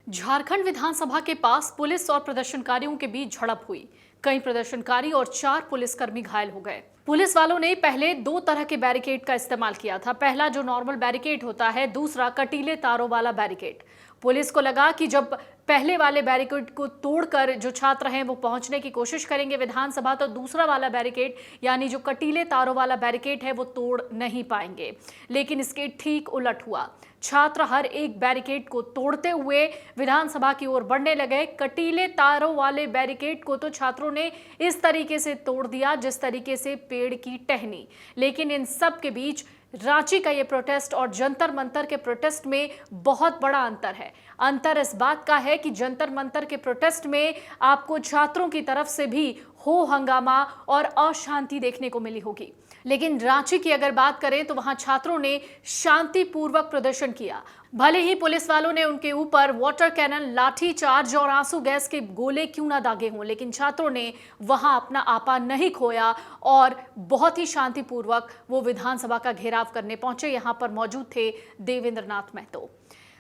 झारखंड विधानसभा के पास पुलिस और प्रदर्शनकारियों के बीच झड़प हुई। कई प्रदर्शनकारी और 4 पुलिसकर्मी घायल हो गए। पुलिस वालों ने पहले 2 तरह के बैरिकेड का इस्तेमाल किया था। पहला जो नॉर्मल बैरिकेड होता है, दूसरा कटीले तारों वाला बैरिकेड। पुलिस को लगा कि जब पहले वाले बैरिकेड को तोड़कर जो छात्र हैं वो पहुंचने की कोशिश करेंगे विधानसभा, तो दूसरा वाला बैरिकेड यानी जो कटीले तारों वाला बैरिकेड है वो तोड़ नहीं पाएंगे। लेकिन इसके ठीक उलट हुआ। छात्र हर एक बैरिकेड को तोड़ते हुए विधानसभा की ओर बढ़ने लगे। कटीले तारों वाले बैरिकेड को तो छात्रों ने इस तरीके से तोड़ दिया जिस तरीके से पेड़ की टहनी। लेकिन इन सब के बीच रांची का ये प्रोटेस्ट और जंतर मंतर के प्रोटेस्ट में बहुत बड़ा अंतर है। अंतर इस बात का है कि जंतर मंतर के प्रोटेस्ट में आपको छात्रों की तरफ से भी हो हंगामा और अशांति देखने को मिली होगी, लेकिन रांची की अगर बात करें तो वहां छात्रों ने शांतिपूर्वक प्रदर्शन किया। भले ही पुलिस वालों ने उनके ऊपर वाटर कैनन, लाठी चार्ज और आंसू गैस के गोले क्यों ना दागे हों, लेकिन छात्रों ने वहां अपना आपा नहीं खोया और बहुत ही शांतिपूर्वक वो विधानसभा का घेराव करने पहुंचे। यहां पर मौजूद थे देवेंद्र नाथ महतो।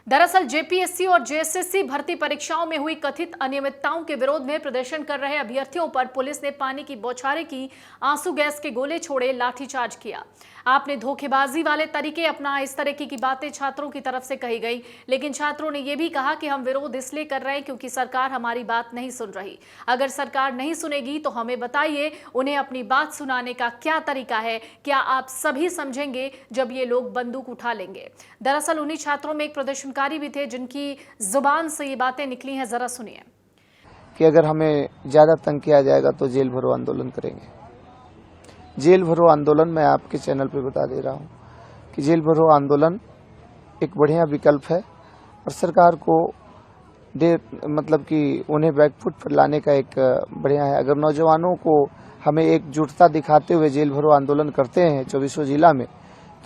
दरअसल जेपीएससी और जेएसएससी भर्ती परीक्षाओं में हुई कथित अनियमितताओं के विरोध में प्रदर्शन कर रहे अभ्यर्थियों पर पुलिस ने पानी की बौछारें की, आंसू गैस के गोले छोड़े, लाठीचार्ज किया। आपने धोखेबाजी वाले तरीके अपना, इस तरह की बातें छात्रों की तरफ से कही गई। लेकिन छात्रों ने यह भी कहा कि हम विरोध इसलिए कर रहे हैं क्योंकि सरकार हमारी बात नहीं सुन रही। अगर सरकार नहीं सुनेगी तो हमें बताइए उन्हें अपनी बात सुनाने का क्या तरीका है। क्या आप सभी समझेंगे जब ये लोग बंदूक उठा लेंगे। दरअसल उन्हीं छात्रों में एक प्रदर्शनकारी भी थे जिनकी जुबान से ये बातें निकली हैं। जरा सुनिए। कि अगर हमें ज्यादा तंग किया जाएगा तो जेल भरो आंदोलन करेंगे। जेल भरो आंदोलन मैं आपके चैनल पे बता दे रहा हूं कि जेल भरो आंदोलन एक बढ़िया विकल्प है और सरकार को मतलब कि उन्हें बैकफुट पर लाने का एक बढ़िया है। अगर नौजवानों को हमें एकजुटता दिखाते हुए जेल भरो आंदोलन करते हैं 24 जिला में,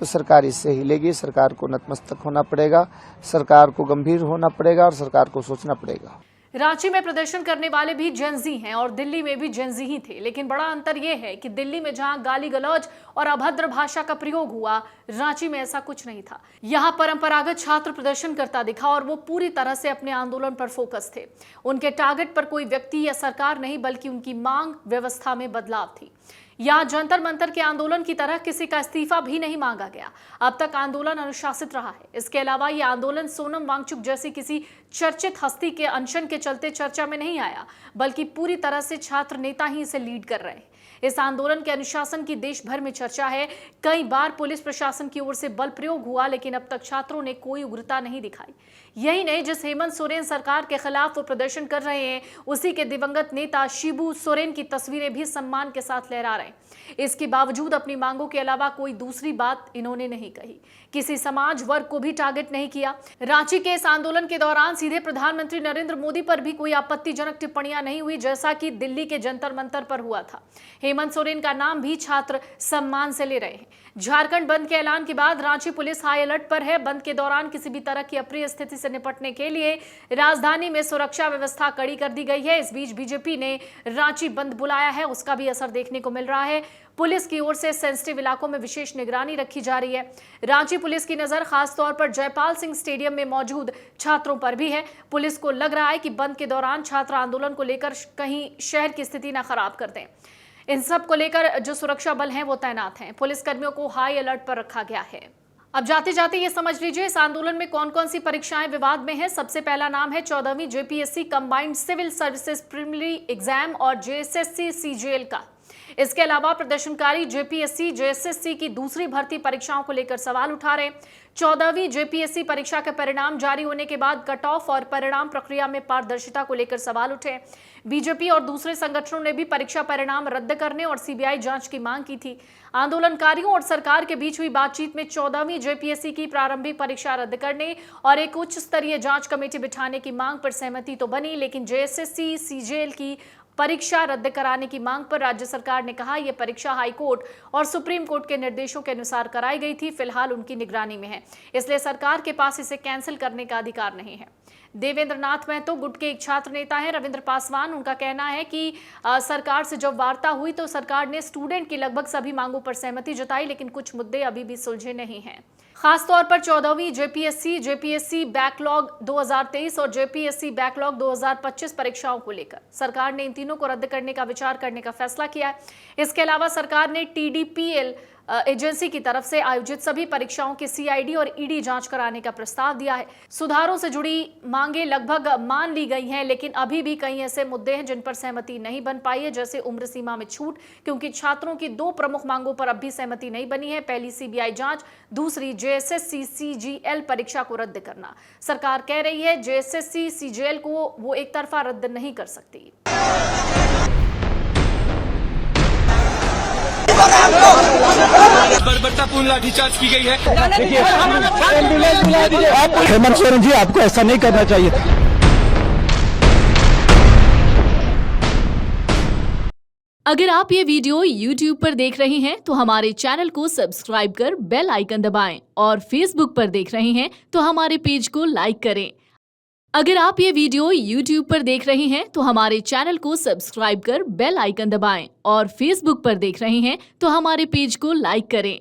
तो सरकार इससे हिलेगी। सरकार को नतमस्तक होना पड़ेगा, सरकार को गंभीर होना पड़ेगा और सरकार को सोचना पड़ेगा। रांची में प्रदर्शन करने वाले भी जेनजी हैं और दिल्ली में भी जेनजी ही थे, लेकिन बड़ा अंतर यह है कि दिल्ली में जहां गाली गलौज और अभद्र भाषा का प्रयोग हुआ, रांची में ऐसा कुछ नहीं था। यहां परंपरागत छात्र प्रदर्शन करता दिखा और वो पूरी तरह से अपने आंदोलन पर फोकस थे। उनके टारगेट पर कोई व्यक्ति या सरकार नहीं, बल्कि उनकी मांग व्यवस्था में बदलाव थी। यहां जंतर मंतर के आंदोलन की तरह किसी का इस्तीफा भी नहीं मांगा गया। अब तक आंदोलन अनुशासित रहा है। इसके अलावा यह आंदोलन सोनम वांगचुक जैसी किसी चर्चित हस्ती के अनशन के चलते चर्चा में नहीं आया, बल्कि पूरी तरह से छात्र नेता ही इसे लीड कर रहे हैं। इस आंदोलन के अनुशासन की देश भर में चर्चा है। कई बार पुलिस प्रशासन की ओर से बल प्रयोग हुआ, लेकिन अब तक छात्रों ने कोई उग्रता नहीं दिखाई। यही नहीं, जिस हेमंत सोरेन सरकार के खिलाफ वो प्रदर्शन कर रहे हैं, उसी के दिवंगत नेता शिबू सोरेन की तस्वीरें भी सम्मान के साथ लहरा रहे हैं। इसके बावजूद अपनी मांगों के अलावा कोई दूसरी बात इन्होंने नहीं कही, किसी समाज वर्ग को भी टारगेट नहीं किया। रांची के इस आंदोलन के दौरान सीधे प्रधानमंत्री नरेंद्र मोदी पर भी कोई आपत्तिजनक टिप्पणियां नहीं हुई, जैसा कि दिल्ली के जंतर मंतर पर हुआ था। हेमंत सोरेन का नाम भी छात्र सम्मान से ले रहे हैं। झारखंड बंद के ऐलान के बाद रांची पुलिस हाई अलर्ट पर है। बंद के दौरान किसी भी तरह की अप्रिय स्थिति से निपटने के लिए राजधानी में सुरक्षा व्यवस्था कड़ी कर दी गई है। इस बीच बीजेपी ने रांची बंद बुलाया है, उसका भी असर देखने को मिल रहा है। पुलिस की ओर से सेंसिटिव इलाकों में विशेष निगरानी रखी जा रही है। रांची पुलिस की नजर खासतौर पर जयपाल सिंह स्टेडियम में मौजूद छात्रों पर भी है। पुलिस को लग रहा है कि बंद के दौरान छात्र आंदोलन को लेकर कहीं शहर की स्थिति न खराब कर दें। इन सब को लेकर जो सुरक्षा बल हैं वो तैनात हैं। पुलिस कर्मियों को हाई अलर्ट पर रखा गया है। अब जाते जाते ये समझ लीजिए इस आंदोलन में कौन कौन सी परीक्षाएं विवाद में हैं। सबसे पहला नाम है 14वीं JPSC combined civil services preliminary exam और जेएसएससी सीजीएल का। इसके अलावा प्रदर्शनकारी जेपीएससी जेएसएससी की दूसरी भर्ती परीक्षाओं को लेकर सवाल उठा रहे। 14वीं जेपीएससी परीक्षा के परिणाम जारी होने के बाद कट ऑफ और परिणाम प्रक्रिया में पारदर्शिता को लेकर सवाल उठे। बीजेपी और दूसरे संगठनों ने भी परीक्षा परिणाम रद्द करने और सीबीआई जांच की मांग की थी। आंदोलनकारियों और सरकार के बीच हुई बातचीत में 14वीं जेपीएससी की प्रारंभिक परीक्षा रद्द करने और एक उच्च स्तरीय जांच कमेटी बिठाने की मांग पर सहमति तो बनी, लेकिन जेएसएससी सीजीएल की परीक्षा रद्द कराने की मांग पर राज्य सरकार ने कहा यह परीक्षा हाईकोर्ट और सुप्रीम कोर्ट के निर्देशों के अनुसार कराई गई थी, फिलहाल उनकी निगरानी में है, इसलिए सरकार के पास इसे कैंसिल करने का अधिकार नहीं है। देवेंद्र नाथ महतो गुट के एक छात्र नेता है। रविंद्र पासवान, उनका कहना है कि सरकार से जब वार्ता हुई तो सरकार ने स्टूडेंट की लगभग सभी मांगों पर सहमति जताई, लेकिन कुछ मुद्दे अभी भी सुलझे नहीं हैं। खासतौर पर 14वीं जेपीएससी बैकलॉग 2023 और जेपीएससी बैकलॉग 2025 परीक्षाओं को लेकर सरकार ने इन तीनों को रद्द करने का विचार करने का फैसला किया है। इसके अलावा सरकार ने टीडीपीएल एजेंसी की तरफ से आयोजित सभी परीक्षाओं की सीआईडी और ईडी जांच कराने का प्रस्ताव दिया है। सुधारों से जुड़ी मांगे लगभग मान ली गई हैं, लेकिन अभी भी कई ऐसे मुद्दे हैं जिन पर सहमति नहीं बन पाई है, जैसे उम्र सीमा में छूट, क्योंकि छात्रों की 2 प्रमुख मांगों पर अब भी सहमति नहीं बनी है। पहली सीबीआई जांच, दूसरी जेएसएससी सीजीएल परीक्षा को रद्द करना। सरकार कह रही है जेएसएससी सीजीएल को वो एक तरफा रद्द नहीं कर सकती। बर्बरतापूर्ण लाठीचार्ज की गई है। हेमंत सोरेन जी, आपको ऐसा नहीं करना चाहिए। अगर आप ये वीडियो YouTube पर देख रहे हैं तो हमारे चैनल को सब्सक्राइब कर बेल आइकन दबाएं और Facebook पर देख रहे हैं तो हमारे पेज को लाइक करें। अगर आप ये वीडियो YouTube पर देख रहे हैं तो हमारे चैनल को सब्सक्राइब कर बेल आइकन दबाएं और Facebook पर देख रहे हैं तो हमारे पेज को लाइक करें।